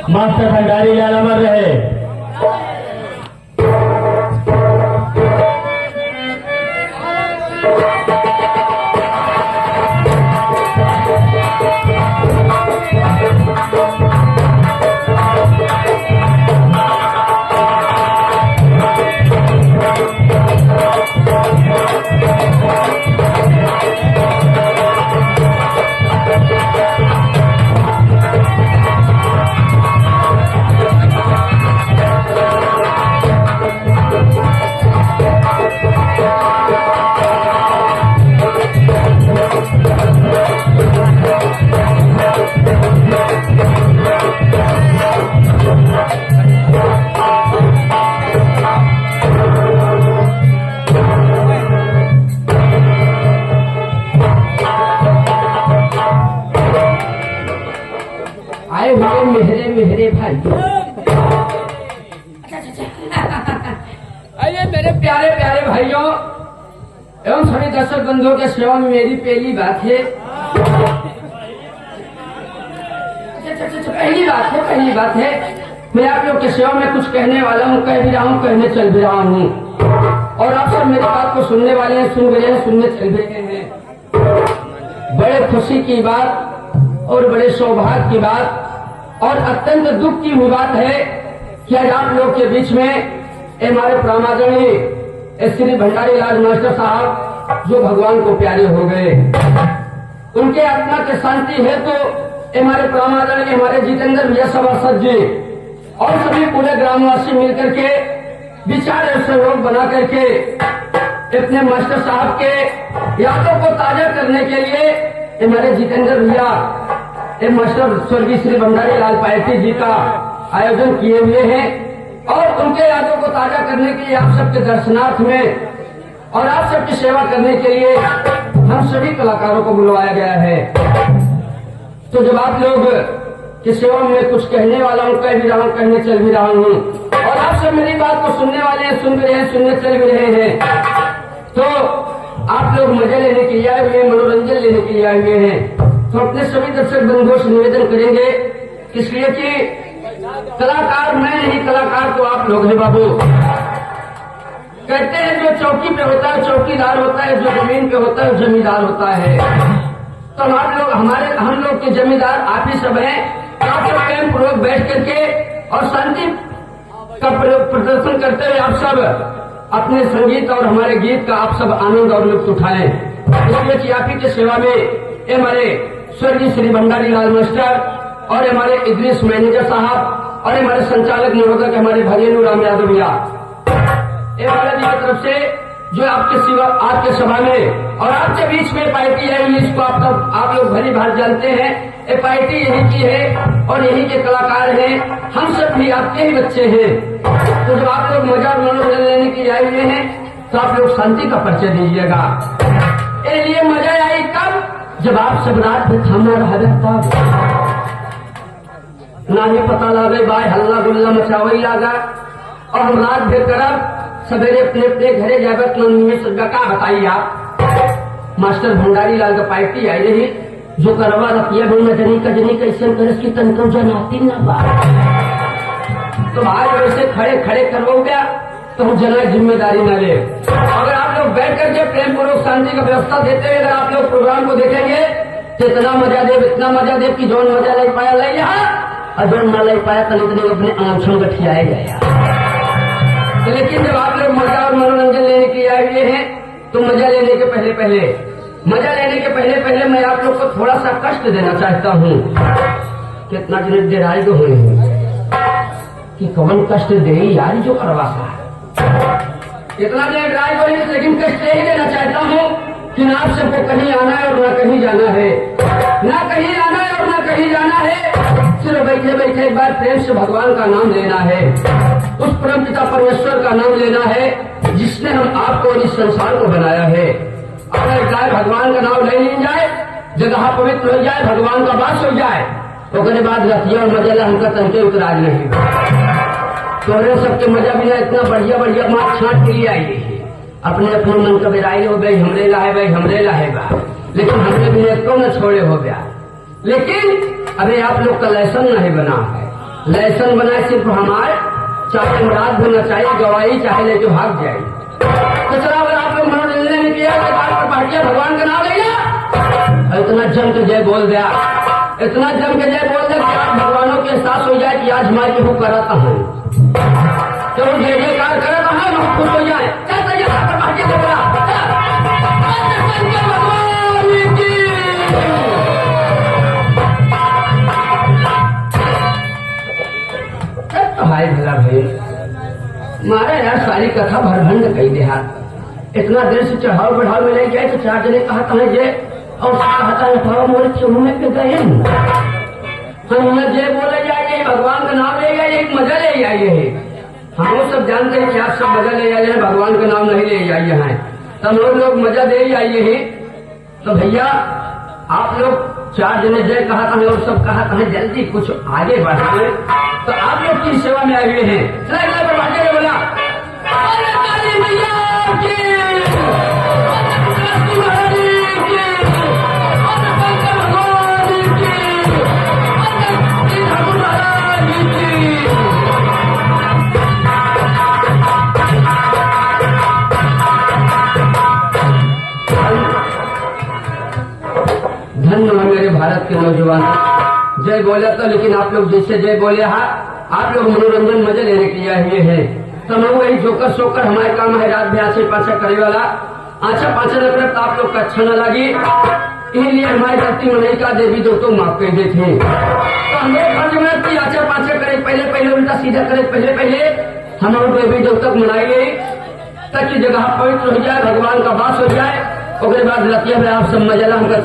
Master भंडारी लाल अमर रहे। आए हुए मेरे भाई, आइए मेरे प्यारे प्यारे भाइयों एवं सभी दर्शक बंधुओं के सेवा में मेरी पहली बात है। पहली बात है मैं आप लोग के सेवा में कुछ कहने वाला हूँ, कह भी रहा हूँ, कहने चल भी रहा हूँ, और आप सब मेरी बात को सुनने वाले हैं, सुन भी रहे हैं, सुनने चल भी रहे हैं। बड़े खुशी की बात और बड़े सौभाग्य की बात और अत्यंत दुख की हुई बात है कि आज आप लोग के बीच में हमारे प्रामादरणीय श्री भंडारी लाल मास्टर साहब जो भगवान को प्यारे हो गए, उनके आत्मा के शांति है तो हमारे प्रामादरणीय हमारे जितेंद्र भैया सभासद जी और सभी पूरे ग्रामवासी मिलकर के विचार और सहयोग बना करके अपने मास्टर साहब के यादों को ताजा करने के लिए हमारे जितेंद्र भैया मास्टर स्वर्गीय श्री भंडारी लाल पायटी जी का आयोजन किए हुए हैं और उनके यादों को ताजा करने के लिए आप सबके दर्शनार्थ में और आप सबकी सेवा करने के लिए हम सभी कलाकारों को बुलवाया गया है। तो जब आप लोग की सेवा में कुछ कहने वाला हूँ, कह भी रहा हूँ, कहने चल भी रहा हूँ, और आप सब मेरी बात को सुनने वाले हैं, सुन भी रहे हैं, सुनने चल भी रहे हैं, तो आप लोग मजे लेने के लिए आए हुए हैं, मनोरंजन लेने के लिए आए हुए हैं। तो अपने सभी दर्शक बंधुओं से निवेदन करेंगे, इसलिए कि कलाकार मैं नहीं, कलाकार तो आप लोग हैं बाबू। कहते हैं जो चौकी पे होता है चौकीदार होता है, जो जमीन पे होता है जमींदार होता है। तो हम लोग के जमींदार आप ही सब हैं। आप सब प्रेम पूर्वक बैठ करके और शांति का प्रदर्शन करते हुए आप सब अपने संगीत और हमारे गीत का आप सब आनंद और लुत्फ उठाएं। इसलिए कि आप ही की सेवा में हमारे स्वर्गीय श्री भंडारी लाल मास्टर और हमारे इदरीस मैनेजर साहब और हमारे संचालक निरोधक हमारे भगेलू राम यादव भैया बाला जी की तरफ से जो आपके सभा में और आपके बीच में पार्टी आई, इसको आप लोग भली भांति जानते हैं। ये पार्टी यही की है और यही के कलाकार हैं, हम सब भी आपके ही बच्चे हैं। तो जब आप लोग मजा और मनोरंजन लेने के लिए आए हुए हैं तो आप लोग शांति का परिचय दीजिएगा। ये लिए मजा आई कब, जब आप सब रात में थाना रहा तब ना ही पता लगे भाई हल्ला गुल्ला मचावई लागा और हम रात भर करब सवेरे अपने अपने घरे जागत का बताइए आप। मास्टर भंडारी लाल का पार्टी आई रही जो करवा रखिया भाई जनी कैसे कर इसकी तनको जनाती ना बात। तो आज वैसे खड़े खड़े करवा गया तो हम जना जिम्मेदारी न ले। अगर आप लोग बैठ करके प्रेम पूर्वक शांति का व्यवस्था देते हुए अगर आप लोग प्रोग्राम को देखेंगे तो इतना मजा देव कि जौन मजा ले पाया ले और जौन न ले पाया तले अपने आंखों का ठियाए गया। तो लेकिन जब आप लोग मजा और मनोरंजन लेने के आए हुए हैं तो मजा लेने के पहले मैं आप लोग को थोड़ा सा कष्ट देना चाहता हूँ। कितना दिन डेराई तो हुए हैं कि कौन कष्ट दे यार जो करवासा है। इतना दिन डेराई तो है लेकिन कष्ट यही देना चाहता हूँ कि आप सबको कहीं आना है और ना कहीं जाना है, ना कहीं आना है और ना कहीं जाना है। सिर्फ बैठे बैठे एक बार प्रेम से भगवान का नाम लेना है, उस परम पिता परमेश्वर का नाम लेना है जिसने हम आपको और इस संसार को बनाया है। अगर जाए भगवान का नाम ले ली जाए, जगह पवित्र हो जाए, भगवान का वास हो जाए, तो उसके बाद रतिया और मजा हमका तनके उतराज नहीं। तो सबके मजा बिना इतना बढ़िया बढ़िया मार छाट के लिए आई है। अपने अपने मन का बेराई हो गई, हमरे लाहे बा, लेकिन हमने भी एक न छोड़े हो गया। लेकिन अरे आप लोग का लेसन नहीं बना है, लेसन बनाए सिर्फ हमारे चाहे मुराद होना चाहिए, गवाही चाहे लेके भाग जाए। तो चला अगर आप लोग मनोरंजन में किया पार्टियां भगवान का नाम लिया, इतना जम के जय बोल दिया, इतना जम के जय बोल दिया कि आज भगवानों के एहसास हो जाए कि आज हमारे वो कराता है तो जय जयकार कराता है, हम खुश हो जाए। भाई भला भाई मारा यार सारी कथा भरभंड कही देहात। इतना देर से चढ़ाव बढ़ाव में ले गए तो चार जने कहा था जे और कहता है मोरे चुनने पे गए हम जे बोले जाइए भगवान का नाम ले जाइए, एक मजा ले जाइए। हम सब जानते हैं कि आप सब मजा ले जाइए, भगवान का नाम नहीं ले जाइए हैं, तब लोग मजा दे जाइए। तो भैया आप लोग चार जने जय कहा था और सब कहा था जल्दी कुछ आगे बढ़ाए, तो आप लोग की सेवा में आए हुए हैं। ने बोला धन्यवाद मेरे भारत के नौजवान जय बोला था, लेकिन आप लोग जैसे जय बोले आप लोग मनोरंजन मजे लेने के लिए हुए हैं। तो मैं वही जोकर सोकर हमारे काम है रात में आचे पाछा करे वाला आचा पाछा न करे तो आप लोग का अच्छा न लगी, इसलिए हमारी धरती मनई का देवी दोस्तों माफ कर देते। तो हमें फर्ज में कि आचा पाछा करे पहले उल्टा सीधा करे पहले हम लोग देवी दोस्तक मनाइए ताकि जगह पवित्र हो जाए, भगवान का वास हो जाए। उसके बाद रतिया में आप सब मजा हमका